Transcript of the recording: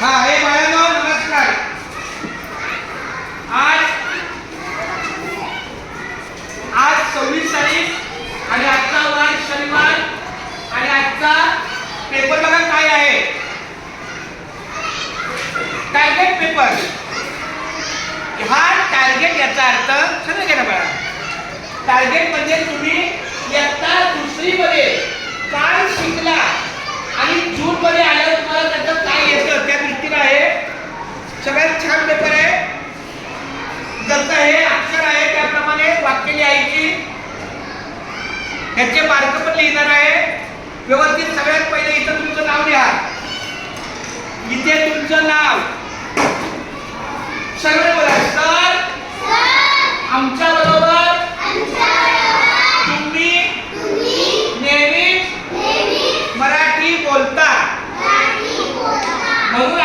हा हे बाळांनो नमस्कार. आज 26 तारीख आणि आजचा वार शनिवार आणि आजचा पेपर बघा काय आहे. Target paper. हा टार्गेट याचा अर्थ समजा घ्या ना बाळा. टार्गेट म्हणजे तुम्ही इयत्ता दुसरी मध्ये काय शिकला आणि जून मध्ये आल्यावर तुम्हाला त्याचं काय येतं त्या दृष्टीने आहे. सगळ्यात छान पेपर आहे. जसं हे अक्षर आहे त्याप्रमाणे वाक्य लिहायची. ह्याचे मार्क पण लिहिणार आहे. व्यवस्थित सगळ्यात पहिले इथं तुमचं नाव लिहा. इथे तुमचं नाव सगळे बोला. सर आमच्या बरोबर तुम्ही नेहमी मराठी बोलता म्हणून